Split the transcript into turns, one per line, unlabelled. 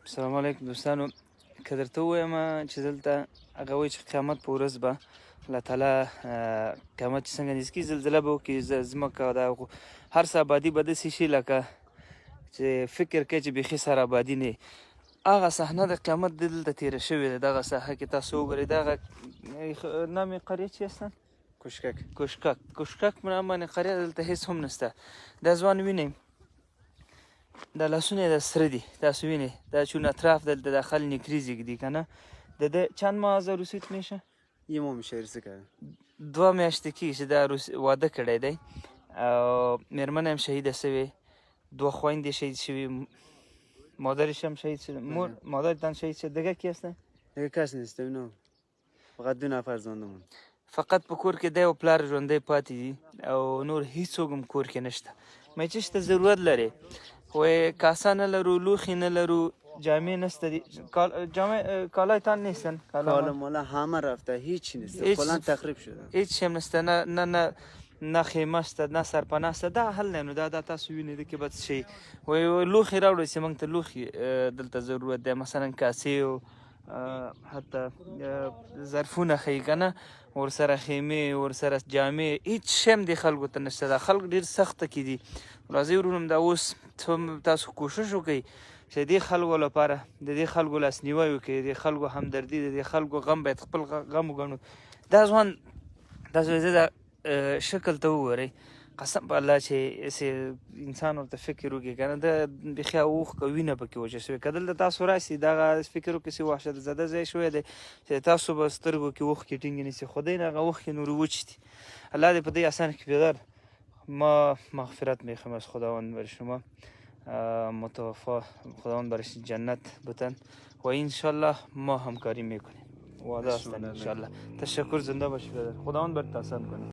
السلام علیکم دوستانو، که درته ووایم چې دلته هغه وایي چې قیامت په ورځ به الله تعالی قیامت چې څنګه نږدې کېږي زلزله به وکړي، ځمکه دا هر څه آبادي به داسې شي لکه چې فکر کوي چې بیخي سره آبادي نه وي. هغه صحنه د قیامت دلته تېره شوې ده. دغه ساحه کې تاسو وګورئ. دغه نام قریه چی هستن؟ کوشکک نام باندې قریه دلته هېڅ هم نشته. دا ځوان وینئ، دا لاسونه یې د سره دي، تاسو وینئ دا چون اطراف دلته داخل نیکریز دي که نه. ده چند ماه از روسیت میشه؟
یه ماه میشه عرضه کرده.
2 میاشتې کېږي چې دا واده کړی دی او مېرمن هم شهیده شوې، 2 خویندې شهید شوي، مادرش هم شهید شده. مادرتان شهید شد. دیگه کی هستن؟
دیگه کس نیست. اینا فقط 2 نفر زندمون.
فقط په کور کې دی او پلار ژوندی پاتې دي او نور هیڅوک هم کور کې نشته. مې چې شته ضرورت لري، وای کاسه نه لرو، لوښي نه لرو، جامې نشته دي. کالایتان نیستن؟
کالا مالا همه رفته، هیچی نیست، کلا تخریب شده.
هیچ هم نشته، نه خیمه شته، نه سرپناه شته. دا حل نه نو دا تاسو وینئ د کې به څه شي. وایي لوښي راوړئ چې موږ ته لوښي دلته ضرورت دی، مثلا کاسې او حتی ظرفونه ښیي که نه، ورسره خیمې، ورسره جامې، هیڅ شی هم دې خلکو ته نشته. دا خلک ډېر سخته کې دي. راځئ ورونو دا اوس تاسو کوشش وکئ چې د دې خلکو لپاره د دې خلکو لاسنیوی وکړئ، د دې خلکو همدردي، د دې خلکو غم باید خپل غم وګڼو. دا ځوان تاسو زه دا شکل ته وګورئ، قسم په الله چې انسان ورته فکر وکړي که نه، د بیخي اوښکه وینه پکې وچه شوې. که دلته تاسو راسئ دغه فکر وکړئ چې وحشت زده ځای شوی دی چې تاسو به سترګو کې اوښکې ټینګې نیسي. خدای نه هغه اوښکې نورې وچې دي. الله دې په دې آسان کې بیدار ما مغفرت میخوام از خداوند بر شما، متوفا خداوند برش جنت بتن و انشالله ما همکاری میکنیم. وعده است انشالله. تشکر، زنده باشی برادر. خداوند برت آسان کنه.